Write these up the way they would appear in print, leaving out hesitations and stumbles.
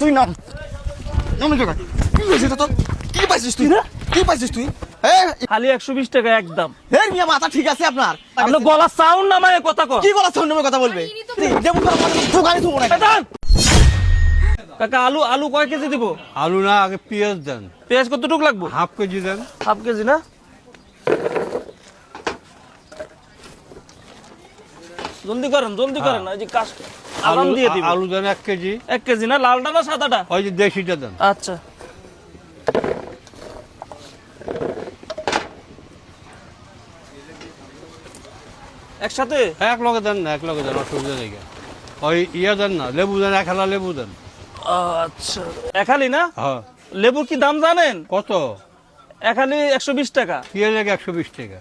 তুই নাম নাম জায়গা কি হয়েছে তোর? কি পাইছিস তুই না? কি পাইছিস তুই? খালি 120 টাকা একদম। এই মিয়া মাথা ঠিক আছে আপনার? আপনি গলা সাউন্ড নামায় কথা কর। কি গলা সাউন্ড নামে কথা বলবে? যেমন করে দোকানে থুবো না। কাকা আলু আলু কয় কেজি দিব? আলু না, আগে পেঁয়াজ দেন। পেঁয়াজ কতটুকু লাগবে? হাফ কেজি দেন। হাফ কেজি না? জলদি করেন এই যে কাজ আলাম দিয়ে দিব। আলু দেন 1 কেজি। 1 কেজি না? লালটা না সাদাটা? ওই যে দেশিটা দেন। আচ্ছা একসাথে এক লগে দেন না, এক লগে দেন, অসুবিধা নেই। ওই ইয়া দেন না, লেবু দেন, 1 হালা লেবু দেন। আচ্ছা একালি না? হ্যাঁ। লেবুর কি দাম জানেন? কত? একালি 120 টাকা। কি লাগে 120 টাকা?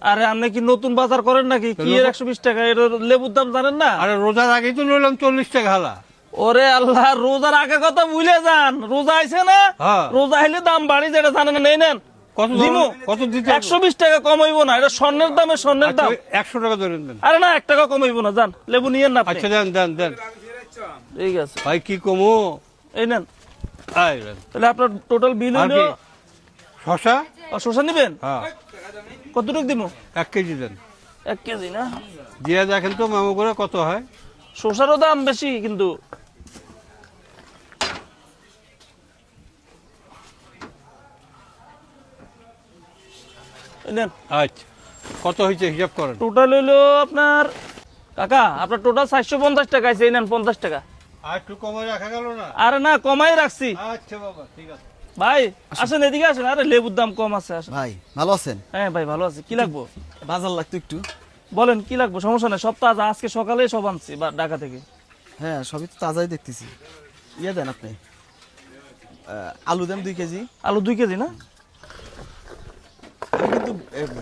আরে আপনি কি নতুন বাজার করেন নাকি? কি এর 120 টাকা? এর লেবুর দাম জানেন না? আরে রোজার আগেই তো নিলাম 40 টাকা হালা। ওরে আল্লাহ, রোজার আগে কথা ভুলে যান। রোজা আইছে না? হ্যাঁ। রোজা আইলে দাম বাড়ি যেটা জানেন না, নেই নেন। কত দিমু? কত দিতে? 120 টাকা কমাইবো না, এটা স্বর্ণের দামে স্বর্ণের দাম। 100 টাকা ধরেন দেন। আরে না, 1 টাকা কমাইবো না, জান লেবু নিয়েন না আপনি। আচ্ছা দেন দেন দেন। ঠিক আছে ভাই কি কমু? এই নেন। আই দেন। তাহলে আপনার টোটাল বিল আর হলো। কি? শশা? শসা নিবেন? হ্যাঁ। কতটুকু দিব? 1 কেজি দেন। 1 কেজি না? দিয়ে দেখেন তো মামু করে কত হয়। শসারও দাম বেশি কিন্তু। এই নেন। আচ্ছা কত হয়েছে হিসাব করেন। টোটাল হইলো আপনার, কাকা আপনার টোটাল 450 টাকা আছে। এই নেন 50 টাকা। আর একটু কমে রাখা গেল না? আরে না, কমাই রাখছি। আচ্ছা বাবা, ঠিক আছে। ভাই আসেন, এদিকে আসেন। আরে লেবুর দাম কম আছে, আসেন। ভাই ভালো আছেন? হ্যাঁ ভাই ভালো আছে। কি লাগবো? বাজার লাগতো একটু। বলেন কি লাগবো, সমস্যা নেই। সব তাজা, আজকে সকালে সব আনছি ঢাকা থেকে। হ্যাঁ সবই তো তাজাই দেখতেছি। ইয়ে দেন আপনি, আলু দেন 2 কেজি। আলু 2 কেজি না? আমি কিন্তু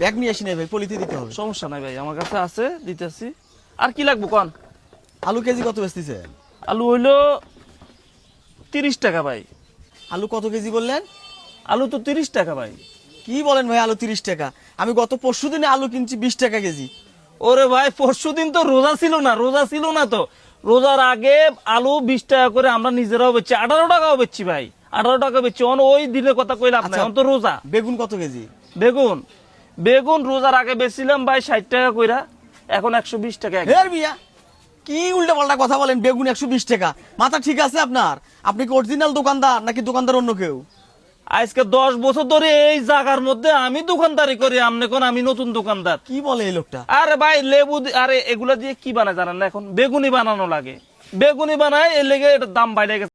ব্যাগ নিয়ে আসি নাই ভাই, পলিতে দিতে হবে। সমস্যা নাই ভাই, আমার কাছে আছে, দিতেছি। আর কি লাগবো কোন? আলু কেজি কত বেচতেছে? আলু হইলো 30 টাকা ভাই। আলু কত কেজি বললেন? আলু তো 30 টাকা ভাই। কি বলেন ভাই, আলু 30 টাকা? আমি গত পরশু দিনে আলু কিনছি 20 টাকা কেজি। ওরে ভাই, পরশুদিন তো রোজা ছিল না, তো রোজার আগে আলু 20 টাকা করে আমরা নিজেরাও বেচছি, 18 টাকাও বেচছি ভাই, 18 টাকা বেচছি। ওই দিনের কথা কইলাম না, এখন তো রোজা। বেগুন কত কেজি? বেগুন রোজার আগে বেচছিলাম ভাই 60 টাকা কইরা, এখন 120 টাকা। হের মিয়া, কি উল্টা পাল্টা কথা বলেন? বেগুন 120 টাকা? মাথা ঠিক আছে আপনার? আপনি কি অরিজিনাল দোকানদার নাকি দোকানদার অন্য কেউ? আজকে 10 বছর ধরে এই জায়গার মধ্যে আমি দোকানদারি করি, আমনে কোন আমি নতুন দোকানদার? কি বলে এই লোকটা? আরে ভাই লেবু আরে এগুলা দিয়ে কি বানায় জানেন না? এখন বেগুনি বানানো লাগে, বেগুনি বানায়, এর লেগে এটার দাম বাইরে গেছে।